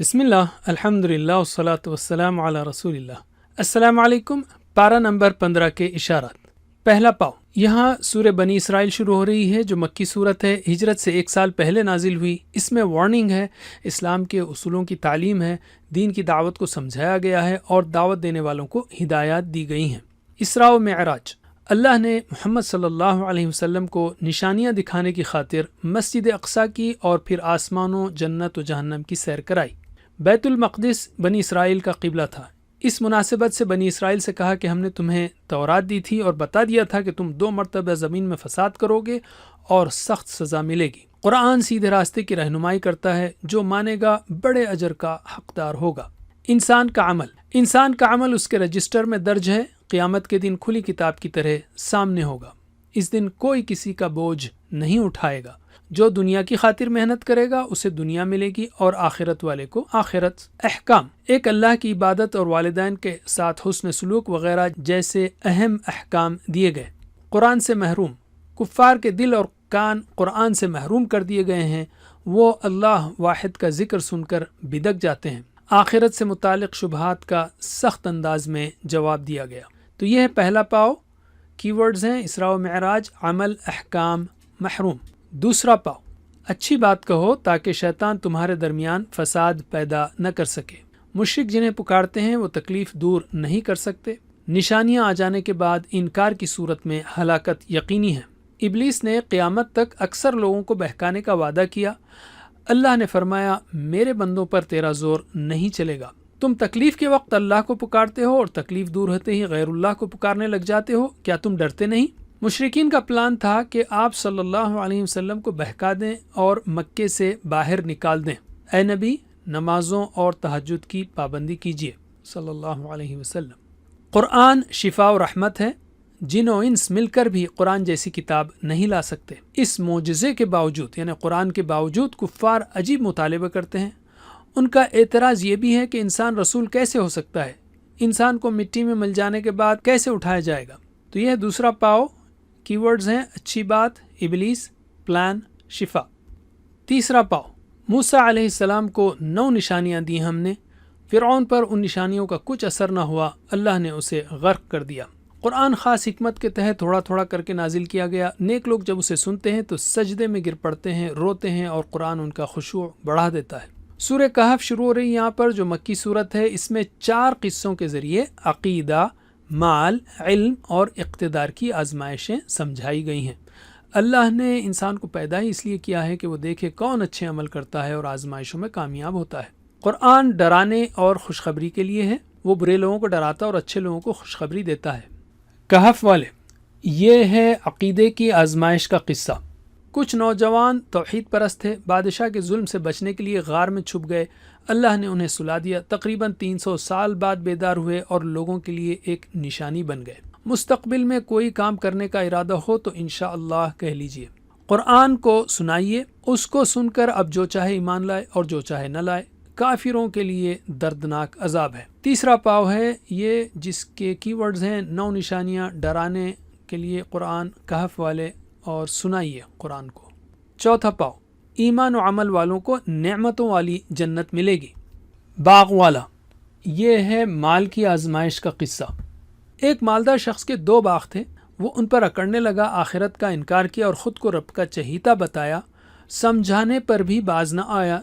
بسم اللہ الحمدللہ والصلاة والسلام علی رسول اللہ۔ السلام علیکم۔ پارہ نمبر 15 کے اشارات۔ پہلا پاؤ، یہاں سورہ بنی اسرائیل شروع ہو رہی ہے جو مکی صورت ہے، ہجرت سے 1 سال پہلے نازل ہوئی۔ اس میں وارننگ ہے، اسلام کے اصولوں کی تعلیم ہے، دین کی دعوت کو سمجھایا گیا ہے اور دعوت دینے والوں کو ہدایات دی گئی ہیں۔ اسراء و معراج، اللہ نے محمد صلی اللہ علیہ وسلم کو نشانیاں دکھانے کی خاطر مسجد اقصیٰ کی اور پھر آسمانوں، جنت و جہنم کی سیر کرائی۔ بیت المقدس بنی اسرائیل کا قبلہ تھا۔ اس مناسبت سے بنی اسرائیل سے کہا کہ ہم نے تمہیں تورات دی تھی اور بتا دیا تھا کہ تم 2 مرتبہ زمین میں فساد کرو گے اور سخت سزا ملے گی۔ قرآن سیدھے راستے کی رہنمائی کرتا ہے، جو مانے گا بڑے اجر کا حقدار ہوگا۔ انسان کا عمل اس کے رجسٹر میں درج ہے، قیامت کے دن کھلی کتاب کی طرح سامنے ہوگا۔ اس دن کوئی کسی کا بوجھ نہیں اٹھائے گا۔ جو دنیا کی خاطر محنت کرے گا اسے دنیا ملے گی اور آخرت والے کو آخرت۔ احکام، ایک اللہ کی عبادت اور والدین کے ساتھ حسن سلوک وغیرہ جیسے اہم احکام دیے گئے۔ قرآن سے محروم، کفار کے دل اور کان قرآن سے محروم کر دیے گئے ہیں، وہ اللہ واحد کا ذکر سن کر بدک جاتے ہیں۔ آخرت سے متعلق شبہات کا سخت انداز میں جواب دیا گیا۔ تو یہ ہے پہلا پاؤ، کی ورڈز ہیں اسراء و معراج، عمل، احکام، محروم۔ دوسرا پاؤ، اچھی بات کہو تاکہ شیطان تمہارے درمیان فساد پیدا نہ کر سکے۔ مشرک جنہیں پکارتے ہیں وہ تکلیف دور نہیں کر سکتے۔ نشانیاں آ جانے کے بعد انکار کی صورت میں ہلاکت یقینی ہے۔ ابلیس نے قیامت تک اکثر لوگوں کو بہکانے کا وعدہ کیا۔ اللہ نے فرمایا، میرے بندوں پر تیرا زور نہیں چلے گا۔ تم تکلیف کے وقت اللہ کو پکارتے ہو اور تکلیف دور ہوتے ہی غیر اللہ کو پکارنے لگ جاتے ہو، کیا تم ڈرتے نہیں؟ مشرکین کا پلان تھا کہ آپ صلی اللہ علیہ وسلم کو بہکا دیں اور مکے سے باہر نکال دیں۔ اے نبی، نمازوں اور تہجد کی پابندی کیجیے صلی اللہ علیہ وسلم۔ قرآن شفا و رحمت ہے۔ جن و انس مل کر بھی قرآن جیسی کتاب نہیں لا سکتے۔ اس معجزے کے باوجود، یعنی قرآن کے باوجود، کفار عجیب مطالبہ کرتے ہیں۔ ان کا اعتراض یہ بھی ہے کہ انسان رسول کیسے ہو سکتا ہے؟ انسان کو مٹی میں مل جانے کے بعد کیسے اٹھایا جائے گا؟ تو یہ دوسرا پاؤ، کی ورڈز ہیں اچھی بات، ابلیس، پلان، شفا۔ تیسرا پاؤ، موسیٰ علیہ السلام کو 9 نشانیاں دی ہم نے، فرعون پر ان نشانیوں کا کچھ اثر نہ ہوا، اللہ نے اسے غرق کر دیا۔ قرآن خاص حکمت کے تحت تھوڑا تھوڑا کر کے نازل کیا گیا۔ نیک لوگ جب اسے سنتے ہیں تو سجدے میں گر پڑتے ہیں، روتے ہیں اور قرآن ان کا خشوع بڑھا دیتا ہے۔ سورہ کہف شروع ہو رہی یہاں پر، جو مکی صورت ہے۔ اس میں 4 قصوں کے ذریعے عقیدہ، مال، علم اور اقتدار کی آزمائشیں سمجھائی گئی ہیں۔ اللہ نے انسان کو پیدا ہی اس لیے کیا ہے کہ وہ دیکھے کون اچھے عمل کرتا ہے اور آزمائشوں میں کامیاب ہوتا ہے۔ قرآن ڈرانے اور خوشخبری کے لیے ہے، وہ برے لوگوں کو ڈراتا اور اچھے لوگوں کو خوشخبری دیتا ہے۔ کہف والے، یہ ہے عقیدے کی آزمائش کا قصہ۔ کچھ نوجوان توحید پرست تھے، بادشاہ کے ظلم سے بچنے کے لیے غار میں چھپ گئے۔ اللہ نے انہیں سلا دیا، تقریباً 300 سال بعد بیدار ہوئے اور لوگوں کے لیے ایک نشانی بن گئے۔ مستقبل میں کوئی کام کرنے کا ارادہ ہو تو انشاءاللہ کہہ لیجئے۔ قرآن کو سنائیے، اس کو سن کر اب جو چاہے ایمان لائے اور جو چاہے نہ لائے۔ کافروں کے لیے دردناک عذاب ہے۔ تیسرا پاؤ ہے یہ، جس کے کی ورڈز ہیں 9 نشانیاں، ڈرانے کے لیے قرآن، کہف والے اور سنائیے قرآن کو۔ چوتھا پاؤ، ایمان و عمل والوں کو نعمتوں والی جنت ملے گی۔ باغ والا، یہ ہے مال کی آزمائش کا قصہ۔ ایک مالدار شخص کے 2 باغ تھے، وہ ان پر اکڑنے لگا، آخرت کا انکار کیا اور خود کو رب کا چہیتا بتایا۔ سمجھانے پر بھی باز نہ آیا،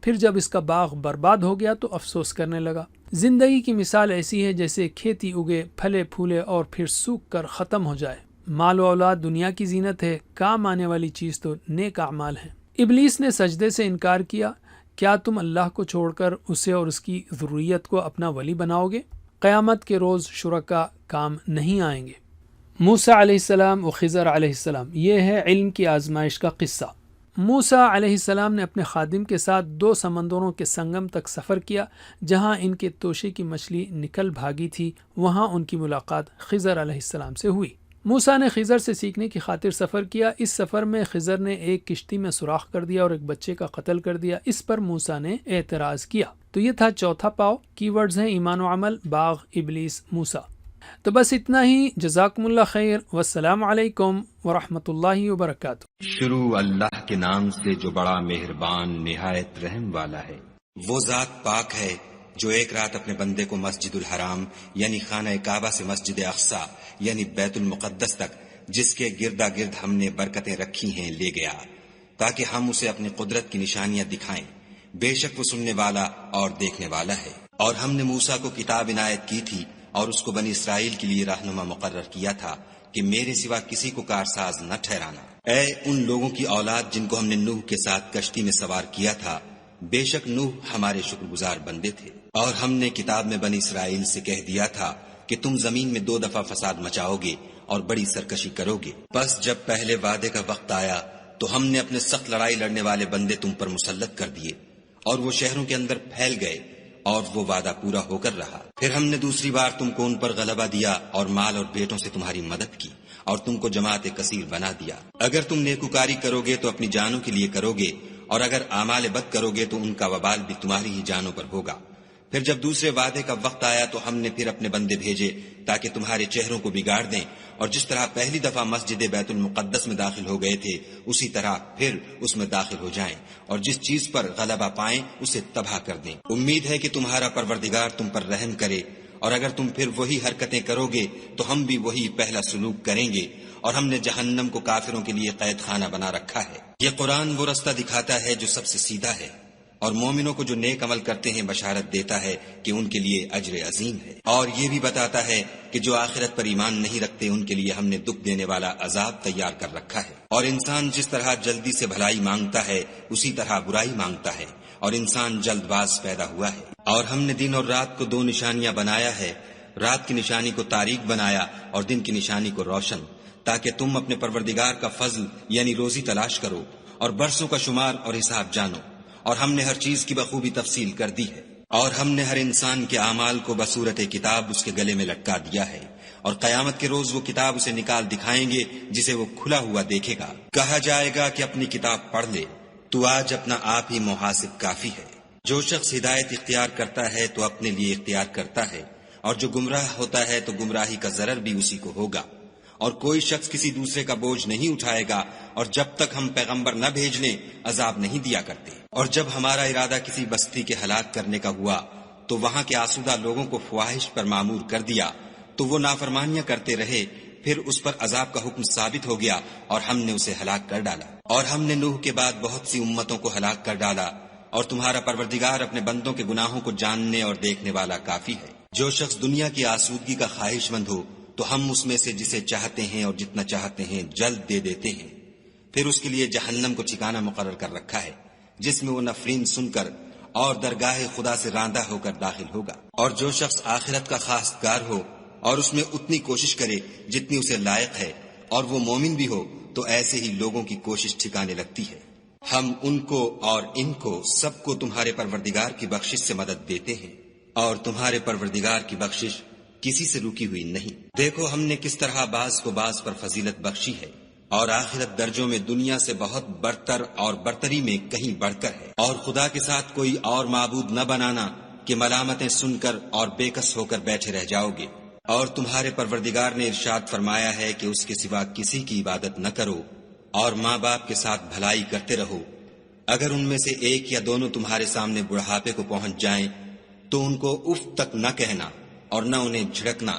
پھر جب اس کا باغ برباد ہو گیا تو افسوس کرنے لگا۔ زندگی کی مثال ایسی ہے جیسے کھیتی اگے، پھلے پھولے اور پھر سوکھ کر ختم ہو جائے۔ مال و اولاد دنیا کی زینت ہے، کام آنے والی چیز تو نیک اعمال ہیں۔ ابلیس نے سجدے سے انکار کیا۔ کیا تم اللہ کو چھوڑ کر اسے اور اس کی ذریت کو اپنا ولی بناؤ گے؟ قیامت کے روز شرکا کام نہیں آئیں گے۔ موسیٰ علیہ السلام و خضر علیہ السلام، یہ ہے علم کی آزمائش کا قصہ۔ موسیٰ علیہ السلام نے اپنے خادم کے ساتھ 2 سمندروں کے سنگم تک سفر کیا، جہاں ان کے توشے کی مچھلی نکل بھاگی تھی، وہاں ان کی ملاقات خضر علیہ السلام سے ہوئی۔ موسیٰ نے خضر سے سیکھنے کی خاطر سفر کیا۔ اس سفر میں خضر نے ایک کشتی میں سوراخ کر دیا اور ایک بچے کا قتل کر دیا۔ اس پر موسیٰ نے اعتراض کیا۔ تو یہ تھا چوتھا پاؤ، کی ورڈز ہیں ایمان و عمل، باغ، ابلیس، موسیٰ۔ تو بس اتنا ہی۔ جزاکم اللہ خیر، والسلام علیکم ورحمۃ اللہ وبرکاتہ۔ شروع اللہ کے نام سے جو بڑا مہربان نہایت رحم والا ہے۔ وہ ذات پاک ہے جو ایک رات اپنے بندے کو مسجد الحرام یعنی خانہ کعبہ سے مسجد اقصی یعنی بیت المقدس تک، جس کے گردا گرد ہم نے برکتیں رکھی ہیں، لے گیا تاکہ ہم اسے اپنی قدرت کی نشانیاں دکھائیں۔ بے شک وہ سننے والا اور دیکھنے والا ہے۔ اور ہم نے موسیٰ کو کتاب عنایت کی تھی اور اس کو بنی اسرائیل کے لیے رہنما مقرر کیا تھا کہ میرے سوا کسی کو کارساز نہ ٹھہرانا۔ اے ان لوگوں کی اولاد جن کو ہم نے نوح کے ساتھ کشتی میں سوار کیا تھا، بے شک نوح ہمارے شکر گزار بندے تھے۔ اور ہم نے کتاب میں بنی اسرائیل سے کہہ دیا تھا کہ تم زمین میں 2 دفعہ فساد مچاؤ گے اور بڑی سرکشی کرو گے۔ بس جب پہلے وعدے کا وقت آیا تو ہم نے اپنے سخت لڑائی لڑنے والے بندے تم پر مسلط کر دیے اور وہ شہروں کے اندر پھیل گئے اور وہ وعدہ پورا ہو کر رہا۔ پھر ہم نے دوسری بار تم کو ان پر غلبہ دیا اور مال اور بیٹوں سے تمہاری مدد کی اور تم کو جماعت کثیر بنا دیا۔ اگر تم نیکوکاری کرو گے تو اپنی جانوں کے لیے کرو گے، اور اگر اعمال بد کرو گے تو ان کا وبال بھی تمہاری ہی جانوں پر ہوگا۔ پھر جب دوسرے وعدے کا وقت آیا تو ہم نے پھر اپنے بندے بھیجے تاکہ تمہارے چہروں کو بگاڑ دیں، اور جس طرح پہلی دفعہ مسجد بیت المقدس میں داخل ہو گئے تھے اسی طرح پھر اس میں داخل ہو جائیں، اور جس چیز پر غلبہ پائیں اسے تباہ کر دیں۔ امید ہے کہ تمہارا پروردگار تم پر رحم کرے، اور اگر تم پھر وہی حرکتیں کرو گے تو ہم بھی وہی پہلا سلوک کریں گے، اور ہم نے جہنم کو کافروں کے لیے قید خانہ بنا رکھا ہے۔ یہ قرآن وہ رستہ دکھاتا ہے جو سب سے سیدھا ہے، اور مومنوں کو جو نیک عمل کرتے ہیں بشارت دیتا ہے کہ ان کے لیے اجر عظیم ہے، اور یہ بھی بتاتا ہے کہ جو آخرت پر ایمان نہیں رکھتے ان کے لیے ہم نے دکھ دینے والا عذاب تیار کر رکھا ہے۔ اور انسان جس طرح جلدی سے بھلائی مانگتا ہے اسی طرح برائی مانگتا ہے، اور انسان جلد باز پیدا ہوا ہے۔ اور ہم نے دن اور رات کو 2 نشانیاں بنایا ہے، رات کی نشانی کو تاریک بنایا اور دن کی نشانی کو روشن، تاکہ تم اپنے پروردگار کا فضل یعنی روزی تلاش کرو اور برسوں کا شمار اور حساب جانو۔ اور ہم نے ہر چیز کی بخوبی تفصیل کر دی ہے، اور ہم نے ہر انسان کے اعمال کو بصورت کتاب اس کے گلے میں لٹکا دیا ہے، اور قیامت کے روز وہ کتاب اسے نکال دکھائیں گے جسے وہ کھلا ہوا دیکھے گا۔ کہا جائے گا کہ اپنی کتاب پڑھ لے، تو آج اپنا آپ ہی محاسب کافی ہے۔ جو شخص ہدایت اختیار کرتا ہے تو اپنے لیے اختیار کرتا ہے، اور جو گمراہ ہوتا ہے تو گمراہی کا ضرر بھی اسی کو ہوگا۔ اور کوئی شخص کسی دوسرے کا بوجھ نہیں اٹھائے گا، اور جب تک ہم پیغمبر نہ بھیج لیں عذاب نہیں دیا کرتے۔ اور جب ہمارا ارادہ کسی بستی کے ہلاک کرنے کا ہوا تو وہاں کے آسودہ لوگوں کو فواہش پر معمور کر دیا، تو وہ نافرمانیاں کرتے رہے، پھر اس پر عذاب کا حکم ثابت ہو گیا اور ہم نے اسے ہلاک کر ڈالا۔ اور ہم نے نوح کے بعد بہت سی امتوں کو ہلاک کر ڈالا، اور تمہارا پروردگار اپنے بندوں کے گناہوں کو جاننے اور دیکھنے والا کافی ہے۔ جو شخص دنیا کی آسودگی کا خواہش مند ہو تو ہم اس میں سے جسے چاہتے ہیں اور جتنا چاہتے ہیں جلد دے دیتے ہیں، پھر اس کے لیے جہنم کو ٹھکانہ مقرر کر رکھا ہے جس میں وہ نفرین سن کر اور درگاہ خدا سے راندہ ہو کر داخل ہوگا۔ اور جو شخص آخرت کا خواستگار ہو اور اس میں اتنی کوشش کرے جتنی اسے لائق ہے، اور وہ مومن بھی ہو، تو ایسے ہی لوگوں کی کوشش ٹھکانے لگتی ہے۔ ہم ان کو اور ان کو سب کو تمہارے پروردگار کی بخشش سے مدد دیتے ہیں، اور تمہارے پروردگار کی بخشش کسی سے رکی ہوئی نہیں۔ دیکھو ہم نے کس طرح بعض کو بعض پر فضیلت بخشی ہے، اور آخرت درجوں میں دنیا سے بہت برتر اور برتری میں کہیں بڑھ کر ہے۔ اور خدا کے ساتھ کوئی اور معبود نہ بنانا کہ ملامتیں سن کر اور بے کس ہو کر بیٹھے رہ جاؤ گے۔ اور تمہارے پروردگار نے ارشاد فرمایا ہے کہ اس کے سوا کسی کی عبادت نہ کرو، اور ماں باپ کے ساتھ بھلائی کرتے رہو۔ اگر ان میں سے ایک یا دونوں تمہارے سامنے بڑھاپے کو پہنچ جائیں تو ان کو اف تک نہ کہنا اور نہ انہیں جھڑکنا،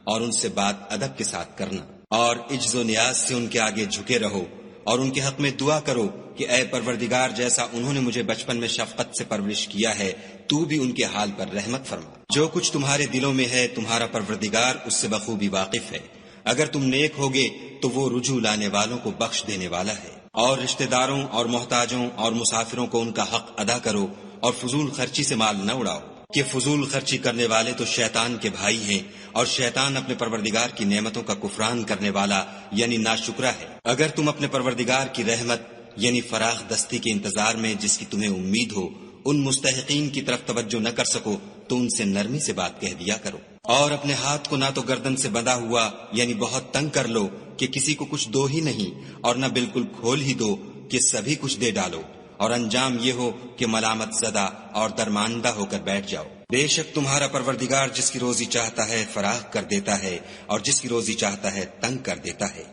اور ان سے بات ادب کے ساتھ کرنا، اور عجز و نیاز سے ان کے آگے جھکے رہو، اور ان کے حق میں دعا کرو کہ اے پروردگار جیسا انہوں نے مجھے بچپن میں شفقت سے پرورش کیا ہے تو بھی ان کے حال پر رحمت فرما۔ جو کچھ تمہارے دلوں میں ہے تمہارا پروردگار اس سے بخوبی واقف ہے۔ اگر تم نیک ہوگے تو وہ رجوع لانے والوں کو بخش دینے والا ہے۔ اور رشتہ داروں اور محتاجوں اور مسافروں کو ان کا حق ادا کرو، اور فضول خرچی سے مال نہ اڑاؤ، کہ فضول خرچی کرنے والے تو شیطان کے بھائی ہیں، اور شیطان اپنے پروردگار کی نعمتوں کا کفران کرنے والا یعنی ناشکرا ہے۔ اگر تم اپنے پروردگار کی رحمت یعنی فراخ دستی کے انتظار میں جس کی تمہیں امید ہو ان مستحقین کی طرف توجہ نہ کر سکو تو ان سے نرمی سے بات کہہ دیا کرو، اور اپنے ہاتھ کو نہ تو گردن سے بندھا ہوا یعنی بہت تنگ کر لو کہ کسی کو کچھ دو ہی نہیں، اور نہ بالکل کھول ہی دو کہ سبھی کچھ دے ڈالو، اور انجام یہ ہو کہ ملامت زدہ اور درماندہ ہو کر بیٹھ جاؤ۔ بے شک تمہارا پروردگار جس کی روزی چاہتا ہے فراخ کر دیتا ہے، اور جس کی روزی چاہتا ہے تنگ کر دیتا ہے۔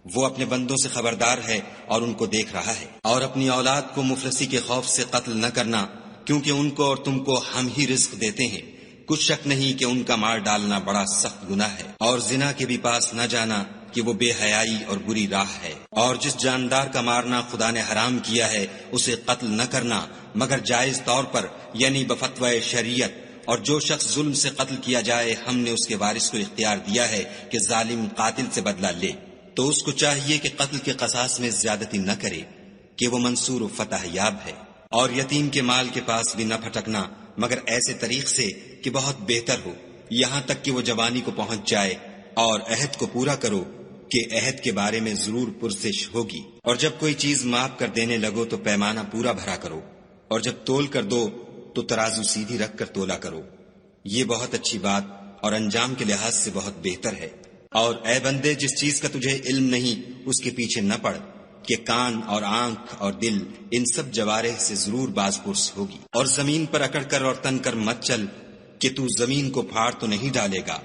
وہ اپنے بندوں سے خبردار ہے اور ان کو دیکھ رہا ہے۔ اور اپنی اولاد کو مفلسی کے خوف سے قتل نہ کرنا، کیونکہ ان کو اور تم کو ہم ہی رزق دیتے ہیں، کچھ شک نہیں کہ ان کا مار ڈالنا بڑا سخت گناہ ہے، اور زنا کے بھی پاس نہ جانا کہ وہ بے حیائی اور بری راہ ہے، اور جس جاندار کا مارنا خدا نے حرام کیا ہے اسے قتل نہ کرنا مگر جائز طور پر، یعنی بفتوی شریعت، اور جو شخص ظلم سے قتل کیا جائے ہم نے اس کے وارث کو اختیار دیا ہے کہ ظالم قاتل سے بدلہ لے، تو اس کو چاہیے کہ قتل کے قصاص میں زیادتی نہ کرے کہ وہ منصور و فتح یاب ہے، اور یتیم کے مال کے پاس بھی نہ پھٹکنا مگر ایسے طریق سے کہ بہت بہتر ہو، یہاں تک کہ وہ جوانی کو پہنچ جائے، اور عہد کو پورا کرو کہ عہد کے بارے میں ضرور پرسش ہوگی، اور جب کوئی چیز ماپ کر دینے لگو تو پیمانہ پورا بھرا کرو، اور جب تول کر دو تو ترازو سیدھی رکھ کر تولا کرو، یہ بہت اچھی بات اور انجام کے لحاظ سے بہت بہتر ہے۔ اور اے بندے، جس چیز کا تجھے علم نہیں اس کے پیچھے نہ پڑ کہ کان اور آنکھ اور دل ان سب جوارح سے ضرور باز پرس ہوگی، اور زمین پر اکڑ کر اور تن کر مت چل کہ تو زمین کو پھاڑ تو نہیں ڈالے گا،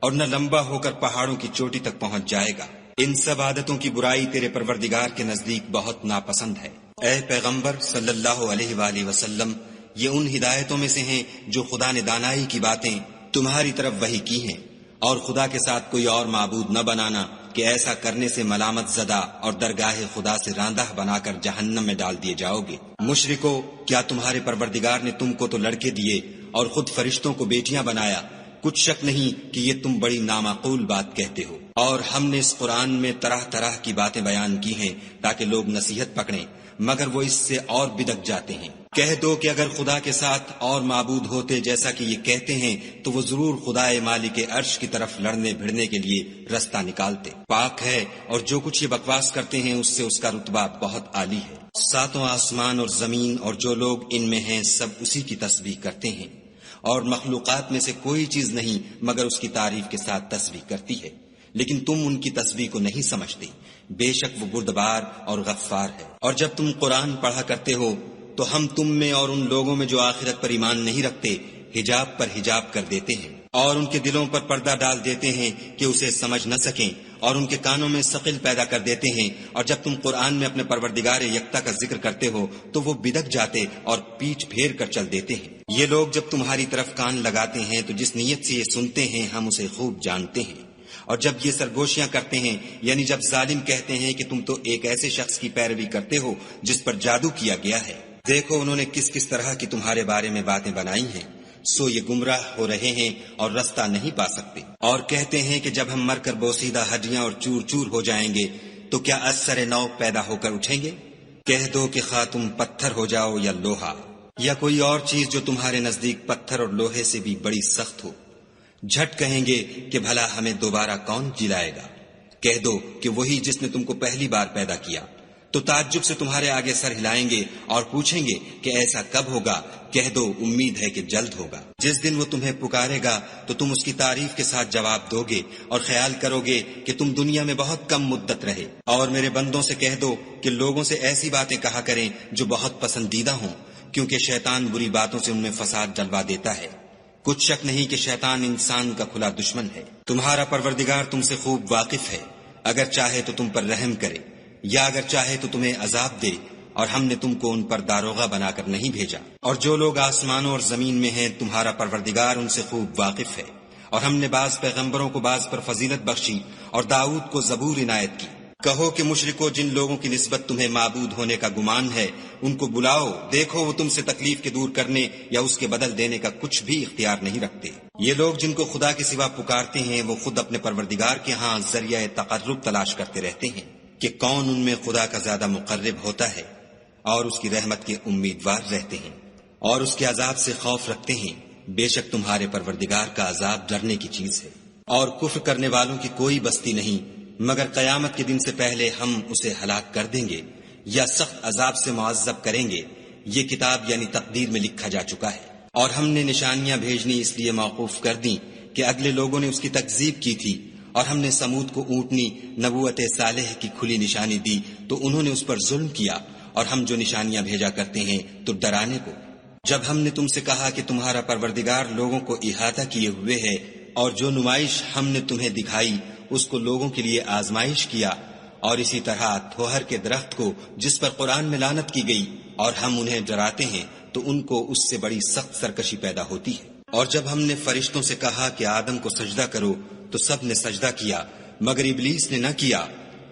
اور نہ لمبا ہو کر پہاڑوں کی چوٹی تک پہنچ جائے گا، ان سب عادتوں کی برائی تیرے پروردگار کے نزدیک بہت ناپسند ہے۔ اے پیغمبر صلی اللہ علیہ وآلہ وسلم، یہ ان ہدایتوں میں سے ہیں جو خدا نے دانائی کی باتیں تمہاری طرف وحی کی ہیں، اور خدا کے ساتھ کوئی اور معبود نہ بنانا کہ ایسا کرنے سے ملامت زدہ اور درگاہ خدا سے راندہ بنا کر جہنم میں ڈال دیے جاؤ گے۔ مشرکو، کیا تمہارے پروردگار نے تم کو تو لڑکے دیے اور خود فرشتوں کو بیٹیاں بنایا؟ کچھ شک نہیں کہ یہ تم بڑی نامعقول بات کہتے ہو، اور ہم نے اس قرآن میں طرح طرح کی باتیں بیان کی ہیں تاکہ لوگ نصیحت پکڑیں، مگر وہ اس سے اور بدک جاتے ہیں۔ کہہ دو کہ اگر خدا کے ساتھ اور معبود ہوتے جیسا کہ یہ کہتے ہیں تو وہ ضرور خدائے مالک عرش کی طرف لڑنے بھڑنے کے لیے رستہ نکالتے۔ پاک ہے اور جو کچھ یہ بکواس کرتے ہیں اس سے اس کا رتبہ بہت عالی ہے۔ ساتوں آسمان اور زمین اور جو لوگ ان میں ہیں سب اسی کی تسبیح کرتے ہیں، اور مخلوقات میں سے کوئی چیز نہیں مگر اس کی تعریف کے ساتھ تسبیح کرتی ہے، لیکن تم ان کی تسبیح کو نہیں سمجھتے، بے شک وہ بردبار اور غفار ہے۔ اور جب تم قرآن پڑھا کرتے ہو تو ہم تم میں اور ان لوگوں میں جو آخرت پر ایمان نہیں رکھتے حجاب پر حجاب کر دیتے ہیں، اور ان کے دلوں پر پردہ ڈال دیتے ہیں کہ اسے سمجھ نہ سکیں، اور ان کے کانوں میں ثقل پیدا کر دیتے ہیں، اور جب تم قرآن میں اپنے پروردگار یکتا کا ذکر کرتے ہو تو وہ بدک جاتے اور پیچھ پھیر کر چل دیتے ہیں۔ یہ لوگ جب تمہاری طرف کان لگاتے ہیں تو جس نیت سے یہ سنتے ہیں ہم اسے خوب جانتے ہیں، اور جب یہ سرگوشیاں کرتے ہیں یعنی جب ظالم کہتے ہیں کہ تم تو ایک ایسے شخص کی پیروی کرتے ہو جس پر جادو کیا گیا ہے، دیکھو انہوں نے کس کس طرح کی تمہارے بارے میں باتیں بنائی ہیں، سو یہ گمراہ ہو رہے ہیں اور رستہ نہیں پا سکتے۔ اور کہتے ہیں کہ جب ہم مر کر بوسیدہ ہڈیاں اور چور چور ہو جائیں گے تو کیا اثر نو پیدا ہو کر اٹھیں گے؟ کہہ دو کہ خواہ تم پتھر ہو جاؤ یا لوہا یا کوئی اور چیز جو تمہارے نزدیک پتھر اور لوہے سے بھی بڑی سخت ہو، جھٹ کہیں گے کہ بھلا ہمیں دوبارہ کون جلائے گا؟ کہہ دو کہ وہی جس نے تم کو پہلی بار پیدا کیا، تو تعجب سے تمہارے آگے سر ہلائیں گے اور پوچھیں گے کہ ایسا کب ہوگا؟ کہہ دو امید ہے کہ جلد ہوگا۔ جس دن وہ تمہیں پکارے گا تو تم اس کی تعریف کے ساتھ جواب دو گے اور خیال کرو گے کہ تم دنیا میں بہت کم مدت رہے۔ اور میرے بندوں سے کہہ دو کہ لوگوں سے ایسی باتیں کہا کریں جو بہت پسندیدہ ہوں، کیونکہ شیطان بری باتوں سے ان میں فساد ڈلوا دیتا ہے۔ کچھ شک نہیں کہ شیطان انسان کا کھلا دشمن ہے۔ تمہارا پروردگار تم سے خوب واقف ہے، اگر چاہے تو تم پر رحم کرے یا اگر چاہے تو تمہیں عذاب دے، اور ہم نے تم کو ان پر داروغہ بنا کر نہیں بھیجا۔ اور جو لوگ آسمانوں اور زمین میں ہیں تمہارا پروردگار ان سے خوب واقف ہے، اور ہم نے بعض پیغمبروں کو بعض پر فضیلت بخشی اور داؤد کو زبور عنایت کی۔ کہو کہ مشرکو، جن لوگوں کی نسبت تمہیں معبود ہونے کا گمان ہے ان کو بلاؤ، دیکھو وہ تم سے تکلیف کے دور کرنے یا اس کے بدل دینے کا کچھ بھی اختیار نہیں رکھتے۔ یہ لوگ جن کو خدا کے سوا پکارتے ہیں وہ خود اپنے پروردگار کے ہاں ذریعہ تقرب تلاش کرتے رہتے ہیں کہ کون ان میں خدا کا زیادہ مقرب ہوتا ہے، اور اس کی رحمت کے امیدوار رہتے ہیں اور اس کے عذاب سے خوف رکھتے ہیں۔ بے شک تمہارے پروردگار کا عذاب ڈرنے کی چیز ہے، اور کفر کرنے والوں کی کوئی بستی نہیں مگر قیامت کے دن سے پہلے ہم اسے ہلاک کر دیں گے یا سخت عذاب سے معذب کریں گے۔ یہ کتاب یعنی تقدیر میں لکھا جا چکا ہے، اور ہم نے نشانیاں بھیجنی اس لیے موقوف کر دیں کہ اگلے لوگوں نے اس کی تکذیب کی تھی، اور ہم نے سمود کو اونٹنی نبوت صالح کی کھلی نشانی دی تو انہوں نے اس پر ظلم کیا، اور ہم جو نشانیاں بھیجا کرتے ہیں تو ڈرانے کو۔ جب ہم نے تم سے کہا کہ تمہارا پروردگار لوگوں کو احاطہ کیے ہوئے ہے، اور جو نمائش ہم نے تمہیں دکھائی اس کو لوگوں کے لیے آزمائش کیا، اور اسی طرح تھوہر کے درخت کو جس پر قرآن میں لعنت کی گئی، اور ہم انہیں ڈراتے ہیں تو ان کو اس سے بڑی سخت سرکشی پیدا ہوتی ہے۔ اور جب ہم نے فرشتوں سے کہا کہ آدم کو سجدہ کرو تو سب نے سجدہ کیا مگر ابلیس نے نہ کیا،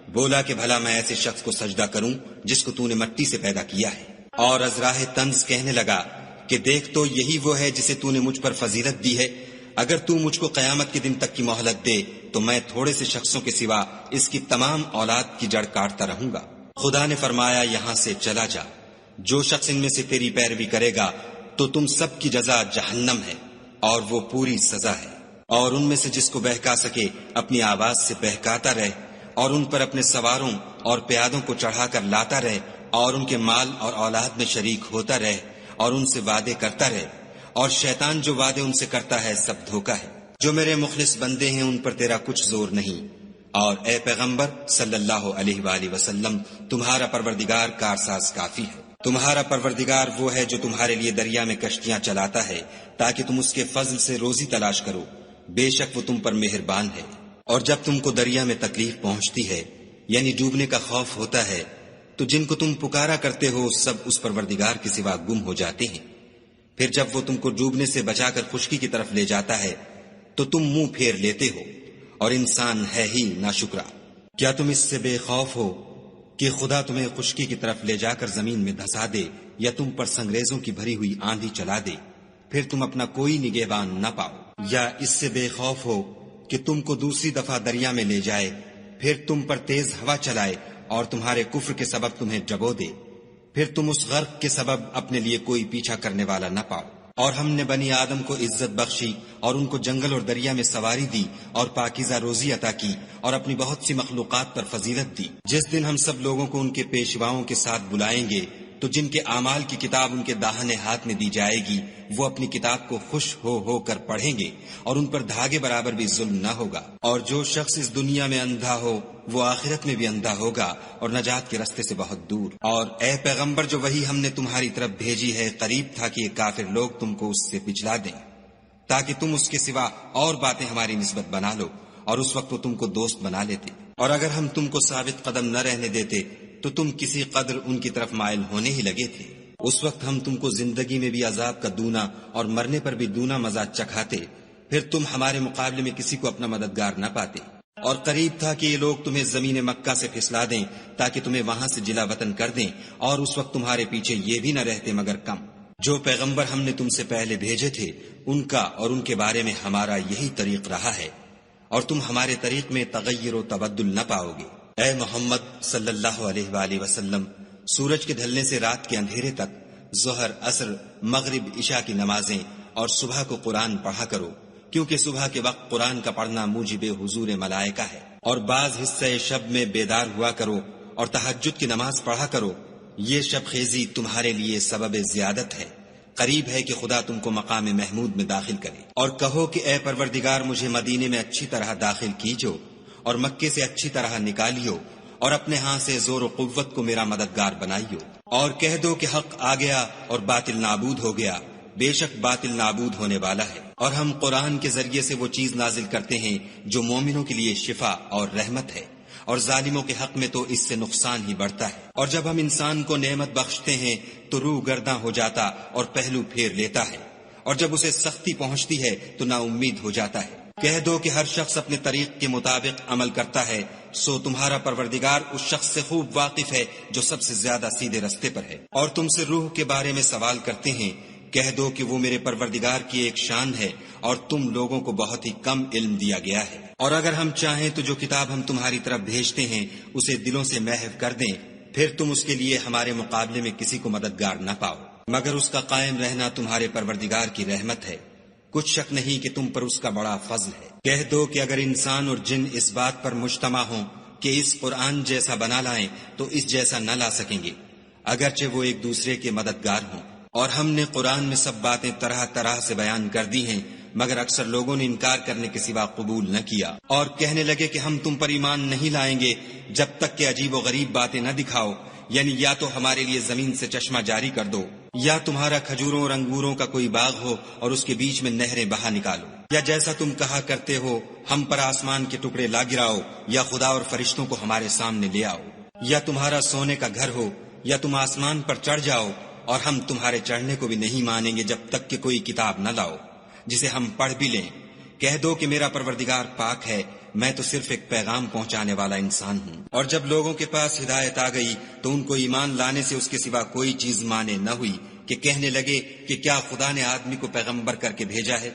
بولا کہ بھلا میں ایسے شخص کو سجدہ کروں جس کو تو نے مٹی سے پیدا کیا ہے۔ اور از راہ طنز کہنے لگا کہ دیکھ تو یہی وہ ہے جسے تو نے مجھ پر فضیلت دی ہے، اگر تو مجھ کو قیامت کے دن تک کی مہلت دے تو میں تھوڑے سے شخصوں کے سوا اس کی تمام اولاد کی جڑ کاٹتا رہوں گا۔ خدا نے فرمایا یہاں سے چلا جا، جو شخص ان میں سے تیری پیروی کرے گا تو تم سب کی جزا جہنم ہے اور وہ پوری سزا ہے۔ اور ان میں سے جس کو بہکا سکے اپنی آواز سے بہکاتا رہے، اور ان پر اپنے سواروں اور پیادوں کو چڑھا کر لاتا رہے، اور ان کے مال اور اولاد میں شریک ہوتا رہے، اور ان سے وعدے کرتا رہے، اور شیطان جو وعدے ان سے کرتا ہے سب دھوکا ہے۔ جو میرے مخلص بندے ہیں ان پر تیرا کچھ زور نہیں، اور اے پیغمبر صلی اللہ علیہ وآلہ وسلم تمہارا پروردگار کارساز کافی ہے۔ تمہارا پروردگار وہ ہے جو تمہارے لیے دریا میں کشتیاں چلاتا ہے تاکہ تم اس کے فضل سے روزی تلاش کرو، بے شک وہ تم پر مہربان ہے۔ اور جب تم کو دریا میں تکلیف پہنچتی ہے یعنی ڈوبنے کا خوف ہوتا ہے تو جن کو تم پکارا کرتے ہو سب اس پروردگار کے سوا گم ہو جاتے ہیں، پھر جب وہ تم کو ڈوبنے سے بچا کر خشکی کی طرف لے جاتا ہے تو تم منہ پھیر لیتے ہو، اور انسان ہے ہی ناشکرا۔ کیا تم اس سے بے خوف ہو کہ خدا تمہیں خشکی کی طرف لے جا کر زمین میں دھسا دے یا تم پر سنگریزوں کی بھری ہوئی آندھی چلا دے، پھر تم اپنا کوئی نگہبان نہ پاؤ؟ یا اس سے بے خوف ہو کہ تم کو دوسری دفعہ دریا میں لے جائے، پھر تم پر تیز ہوا چلائے اور تمہارے کفر کے سبب تمہیں ڈبو دے، پھر تم اس غرق کے سبب اپنے لیے کوئی پیچھا کرنے والا نہ پاؤ؟ اور ہم نے بنی آدم کو عزت بخشی اور ان کو جنگل اور دریا میں سواری دی اور پاکیزہ روزی عطا کی اور اپنی بہت سی مخلوقات پر فضیلت دی۔ جس دن ہم سب لوگوں کو ان کے پیشواؤں کے ساتھ بلائیں گے تو جن کے اعمال کی کتاب ان کے داہنے ہاتھ میں دی جائے گی وہ اپنی کتاب کو خوش ہو کر پڑھیں گے اور ان پر دھاگے برابر بھی ظلم نہ ہوگا۔ اور جو شخص اس دنیا میں اندھا ہو وہ آخرت میں بھی اندھا ہوگا اور نجات کے رستے سے بہت دور۔ اور اے پیغمبر جو وہی ہم نے تمہاری طرف بھیجی ہے قریب تھا کہ یہ کافر لوگ تم کو اس سے پچھلا دیں تاکہ تم اس کے سوا اور باتیں ہماری نسبت بنا لو، اور اس وقت وہ تم کو دوست بنا لیتے۔ اور اگر ہم تم کو ثابت قدم نہ رہنے دیتے تو تم کسی قدر ان کی طرف مائل ہونے ہی لگے تھے۔ اس وقت ہم تم کو زندگی میں بھی عذاب کا دونا اور مرنے پر بھی دونا مزہ چکھاتے، پھر تم ہمارے مقابلے میں کسی کو اپنا مددگار نہ پاتے۔ اور قریب تھا کہ یہ لوگ تمہیں زمین مکہ سے پھسلا دیں تاکہ تمہیں وہاں سے جلا وطن کر دیں، اور اس وقت تمہارے پیچھے یہ بھی نہ رہتے مگر کم۔ جو پیغمبر ہم نے تم سے پہلے بھیجے تھے ان کا اور ان کے بارے میں ہمارا یہی طریق رہا ہے، اور تم ہمارے طریق میں تغیر و تبدل نہ پاؤ گے۔ اے محمد صلی اللہ علیہ وآلہ وسلم سورج کے ڈھلنے سے رات کے اندھیرے تک ظہر، عصر، مغرب، عشاء کی نمازیں اور صبح کو قرآن پڑھا کرو، کیونکہ صبح کے وقت قرآن کا پڑھنا موجب حضور ملائکہ ہے۔ اور بعض حصہ شب میں بیدار ہوا کرو اور تہجد کی نماز پڑھا کرو، یہ شب خیزی تمہارے لیے سبب زیادت ہے، قریب ہے کہ خدا تم کو مقام محمود میں داخل کرے۔ اور کہو کہ اے پروردگار مجھے مدینے میں اچھی طرح داخل کیجو اور مکے سے اچھی طرح نکالیو، اور اپنے ہاں سے زور و قوت کو میرا مددگار بنائیو۔ اور کہہ دو کہ حق آ گیا اور باطل نابود ہو گیا، بے شک باطل نابود ہونے والا ہے۔ اور ہم قرآن کے ذریعے سے وہ چیز نازل کرتے ہیں جو مومنوں کے لیے شفا اور رحمت ہے، اور ظالموں کے حق میں تو اس سے نقصان ہی بڑھتا ہے۔ اور جب ہم انسان کو نعمت بخشتے ہیں تو روح گرداں ہو جاتا اور پہلو پھیر لیتا ہے، اور جب اسے سختی پہنچتی ہے تو نا امید ہو جاتا ہے۔ کہہ دو کہ ہر شخص اپنے طریق کے مطابق عمل کرتا ہے، سو تمہارا پروردگار اس شخص سے خوب واقف ہے جو سب سے زیادہ سیدھے رستے پر ہے۔ اور تم سے روح کے بارے میں سوال کرتے ہیں، کہہ دو کہ وہ میرے پروردگار کی ایک شان ہے اور تم لوگوں کو بہت ہی کم علم دیا گیا ہے۔ اور اگر ہم چاہیں تو جو کتاب ہم تمہاری طرف بھیجتے ہیں اسے دلوں سے محو کر دیں، پھر تم اس کے لیے ہمارے مقابلے میں کسی کو مددگار نہ پاؤ، مگر اس کا قائم رہنا تمہارے پروردگار کی رحمت ہے، کچھ شک نہیں کہ تم پر اس کا بڑا فضل ہے۔ کہہ دو کہ اگر انسان اور جن اس بات پر مجتمع ہوں کہ اس قرآن جیسا بنا لائیں تو اس جیسا نہ لا سکیں گے، اگرچہ وہ ایک دوسرے کے مددگار ہوں۔ اور ہم نے قرآن میں سب باتیں طرح طرح سے بیان کر دی ہیں، مگر اکثر لوگوں نے انکار کرنے کے سوا قبول نہ کیا، اور کہنے لگے کہ ہم تم پر ایمان نہیں لائیں گے جب تک کہ عجیب و غریب باتیں نہ دکھاؤ، یعنی یا تو ہمارے لیے زمین سے چشمہ جاری کر دو، یا تمہارا کھجوروں اور انگوروں کا کوئی باغ ہو اور اس کے بیچ میں نہریں بہا نکالو، یا جیسا تم کہا کرتے ہو ہم پر آسمان کے ٹکڑے لا گراؤ، یا خدا اور فرشتوں کو ہمارے سامنے لے آؤ، یا تمہارا سونے کا گھر ہو، یا تم آسمان پر چڑھ جاؤ، اور ہم تمہارے چڑھنے کو بھی نہیں مانیں گے جب تک کہ کوئی کتاب نہ لاؤ جسے ہم پڑھ بھی لیں۔ کہہ دو کہ میرا پروردگار پاک ہے، میں تو صرف ایک پیغام پہنچانے والا انسان ہوں۔ اور جب لوگوں کے پاس ہدایت آ گئی تو ان کو ایمان لانے سے اس کے سوا کوئی چیز مانے نہ ہوئی کہ کہنے لگے کہ کیا خدا نے آدمی کو پیغمبر کر کے بھیجا ہے؟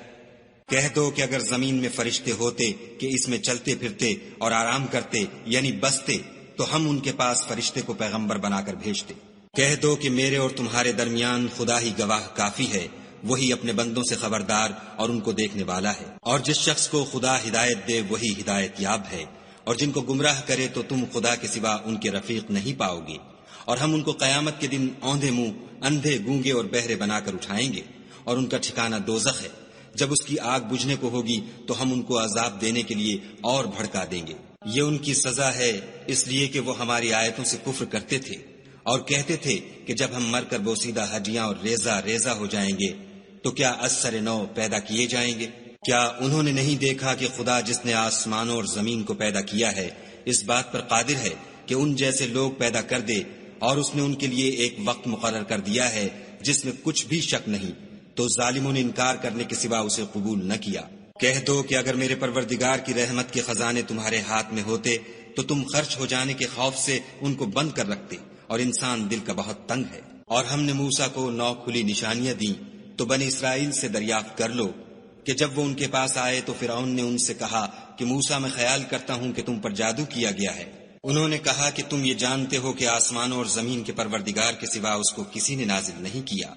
کہہ دو کہ اگر زمین میں فرشتے ہوتے کہ اس میں چلتے پھرتے اور آرام کرتے یعنی بستے، تو ہم ان کے پاس فرشتے کو پیغمبر بنا کر بھیجتے۔ کہہ دو کہ میرے اور تمہارے درمیان خدا ہی گواہ کافی ہے، وہی اپنے بندوں سے خبردار اور ان کو دیکھنے والا ہے۔ اور جس شخص کو خدا ہدایت دے وہی ہدایت یاب ہے، اور جن کو گمراہ کرے تو تم خدا کے سوا ان کے رفیق نہیں پاؤ گے۔ اور ہم ان کو قیامت کے دن اوندھے منہ، اندھے، گونگے اور بہرے بنا کر اٹھائیں گے، اور ان کا ٹھکانہ دوزخ ہے۔ جب اس کی آگ بجھنے کو ہوگی تو ہم ان کو عذاب دینے کے لیے اور بھڑکا دیں گے۔ یہ ان کی سزا ہے اس لیے کہ وہ ہماری آیتوں سے کفر کرتے تھے اور کہتے تھے کہ جب ہم مر کر بوسیدہ ہڈیاں اور ریزہ ریزہ ہو جائیں گے تو کیا از سر نو پیدا کیے جائیں گے؟ کیا انہوں نے نہیں دیکھا کہ خدا جس نے آسمانوں اور زمین کو پیدا کیا ہے اس بات پر قادر ہے کہ ان جیسے لوگ پیدا کر دے، اور اس نے ان کے لیے ایک وقت مقرر کر دیا ہے جس میں کچھ بھی شک نہیں، تو ظالموں نے انکار کرنے کے سوا اسے قبول نہ کیا۔ کہہ دو کہ اگر میرے پروردگار کی رحمت کے خزانے تمہارے ہاتھ میں ہوتے تو تم خرچ ہو جانے کے خوف سے ان کو بند کر رکھتے، اور انسان دل کا بہت تنگ ہے۔ اور ہم نے موسیٰ کو 9 کھلی نشانیاں دیں، تو بنی اسرائیل سے دریافت کر لو کہ جب وہ ان کے پاس آئے تو فرعون نے ان سے کہا کہ موسیٰ میں خیال کرتا ہوں کہ تم پر جادو کیا گیا ہے۔ انہوں نے کہا کہ تم یہ جانتے ہو کہ آسمانوں اور زمین کے پروردگار کے سوا اس کو کسی نے نازل نہیں کیا،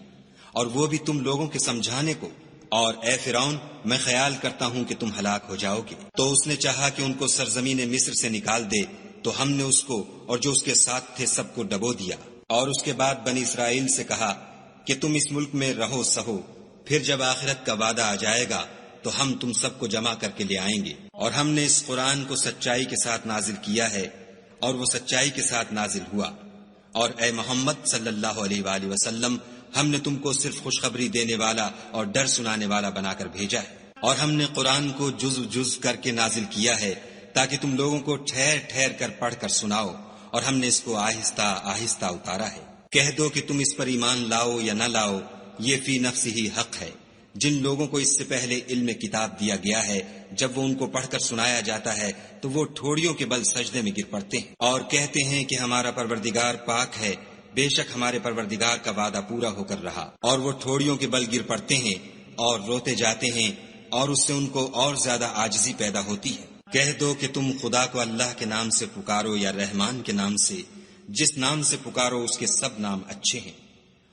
اور وہ بھی تم لوگوں کے سمجھانے کو، اور اے فرعون میں خیال کرتا ہوں کہ تم ہلاک ہو جاؤ گے۔ تو اس نے چاہا کہ ان کو سرزمین مصر سے نکال دے، تو ہم نے اس کو اور جو اس کے ساتھ تھے سب کو ڈبو دیا، اور اس کے بعد بنی اسرائیل سے کہا کہ تم اس ملک میں رہو سہو، پھر جب آخرت کا وعدہ آ جائے گا تو ہم تم سب کو جمع کر کے لے آئیں گے۔ اور ہم نے اس قرآن کو سچائی کے ساتھ نازل کیا ہے، اور وہ سچائی کے ساتھ نازل ہوا۔ اور اے محمد صلی اللہ علیہ وآلہ وسلم، ہم نے تم کو صرف خوشخبری دینے والا اور ڈر سنانے والا بنا کر بھیجا ہے، اور ہم نے قرآن کو جز جز کر کے نازل کیا ہے تاکہ تم لوگوں کو ٹھہر ٹھہر کر پڑھ کر سناؤ، اور ہم نے اس کو آہستہ آہستہ اتارا ہے۔ کہہ دو کہ تم اس پر ایمان لاؤ یا نہ لاؤ، یہ فی نفس ہی حق ہے۔ جن لوگوں کو اس سے پہلے علم کتاب دیا گیا ہے، جب وہ ان کو پڑھ کر سنایا جاتا ہے تو وہ ٹھوڑیوں کے بل سجدے میں گر پڑتے ہیں اور کہتے ہیں کہ ہمارا پروردگار پاک ہے، بے شک ہمارے پروردگار کا وعدہ پورا ہو کر رہا۔ اور وہ ٹھوڑیوں کے بل گر پڑتے ہیں اور روتے جاتے ہیں، اور اس سے ان کو اور زیادہ عاجزی پیدا ہوتی ہے۔ کہہ دو کہ تم خدا کو اللہ کے نام سے پکارو یا رحمان کے نام سے، جس نام سے پکارو اس کے سب نام اچھے ہیں،